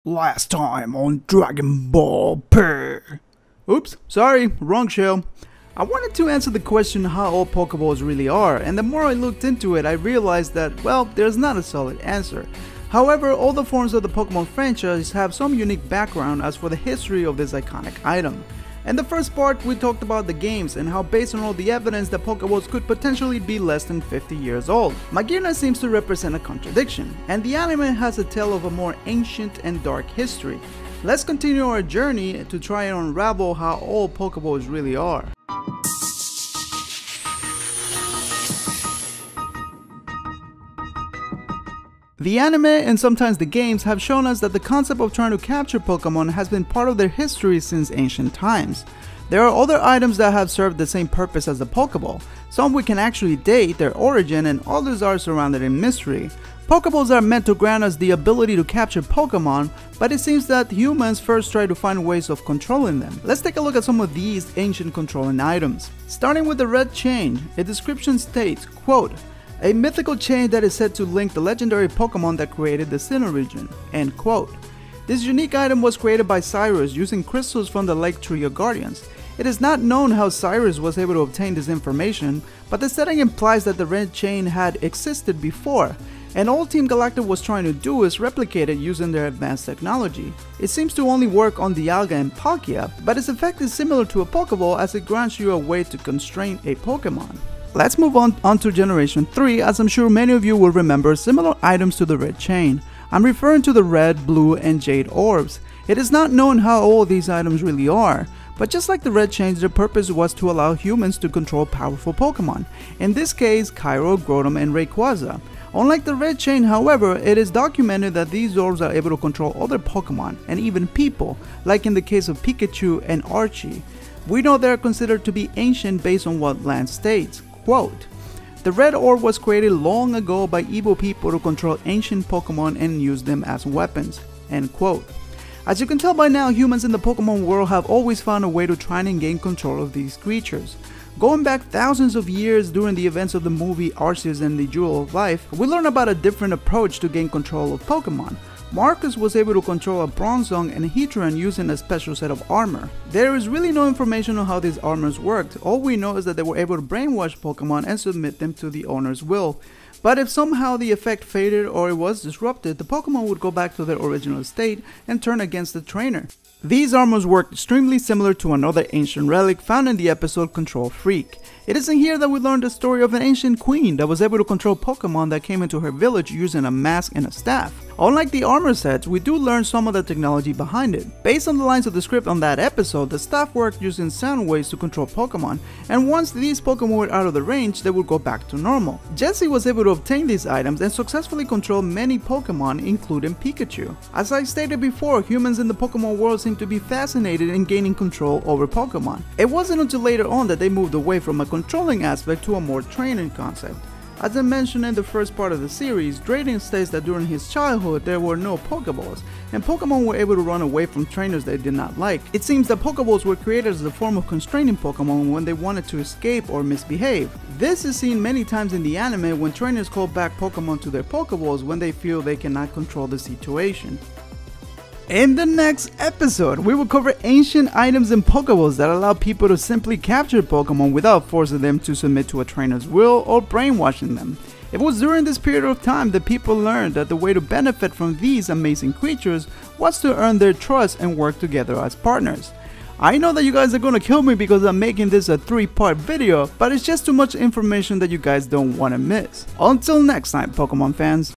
Last time on Dragon Ball P. Oops, sorry, wrong show. I wanted to answer the question how all Pokeballs really are, and the more I looked into it, I realized that, well, there's not a solid answer. However, all the forms of the Pokemon franchise have some unique background as for the history of this iconic item. In the first part, we talked about the games and how based on all the evidence that Pokeballs could potentially be less than 50 years old. Magearna seems to represent a contradiction, and the anime has a tale of a more ancient and dark history. Let's continue our journey to try and unravel how all Pokeballs really are. The anime and sometimes the games have shown us that the concept of trying to capture Pokemon has been part of their history since ancient times. There are other items that have served the same purpose as the Pokeball. Some we can actually date their origin and others are surrounded in mystery. Pokeballs are meant to grant us the ability to capture Pokemon, but it seems that humans first tried to find ways of controlling them. Let's take a look at some of these ancient controlling items. Starting with the red chain, a description states, quote, "A mythical chain that is said to link the legendary Pokemon that created the Sinnoh region," end quote. This unique item was created by Cyrus using crystals from the Lake Trio Guardians. It is not known how Cyrus was able to obtain this information, but the setting implies that the red chain had existed before, and all Team Galactic was trying to do is replicate it using their advanced technology. It seems to only work on Dialga and Palkia, but its effect is similar to a Pokeball as it grants you a way to constrain a Pokemon. Let's move on to Generation 3, as I'm sure many of you will remember similar items to the red chain. I'm referring to the red, blue, and jade orbs. It is not known how old these items really are, but just like the red chains, their purpose was to allow humans to control powerful Pokemon. In this case, Cairo, Groudon, and Rayquaza. Unlike the red chain, however, it is documented that these orbs are able to control other Pokemon, and even people, like in the case of Pikachu and Archie. We know they are considered to be ancient based on what Lance states. Quote, "The red orb was created long ago by evil people to control ancient Pokemon and use them as weapons," end quote. As you can tell by now, humans in the Pokemon world have always found a way to try and gain control of these creatures. Going back thousands of years during the events of the movie Arceus and the Jewel of Life, we learn about a different approach to gain control of Pokemon. Marcus was able to control a Bronzong and Heatran using a special set of armor. There is really no information on how these armors worked. All we know is that they were able to brainwash Pokemon and submit them to the owner's will. But if somehow the effect faded or it was disrupted, the Pokemon would go back to their original state and turn against the trainer. These armors worked extremely similar to another ancient relic found in the episode Control Freak. It is in here that we learn the story of an ancient queen that was able to control Pokemon that came into her village using a mask and a staff. Unlike the armor sets, we do learn some of the technology behind it. Based on the lines of the script on that episode, the staff worked using sound waves to control Pokemon, and once these Pokemon were out of the range, they would go back to normal. Jessie was able to obtain these items and successfully control many Pokemon, including Pikachu. As I stated before, humans in the Pokemon world seem to be fascinated in gaining control over Pokemon. It wasn't until later on that they moved away from a controlling aspect to a more training concept. As I mentioned in the first part of the series, Drayden states that during his childhood there were no Pokeballs, and Pokemon were able to run away from trainers they did not like. It seems that Pokeballs were created as a form of constraining Pokemon when they wanted to escape or misbehave. This is seen many times in the anime when trainers call back Pokemon to their Pokeballs when they feel they cannot control the situation. In the next episode, we will cover ancient items and Pokeballs that allow people to simply capture Pokemon without forcing them to submit to a trainer's will or brainwashing them. It was during this period of time that people learned that the way to benefit from these amazing creatures was to earn their trust and work together as partners. I know that you guys are gonna kill me because I'm making this a 3-part video, but it's just too much information that you guys don't want to miss. Until next time, Pokemon fans.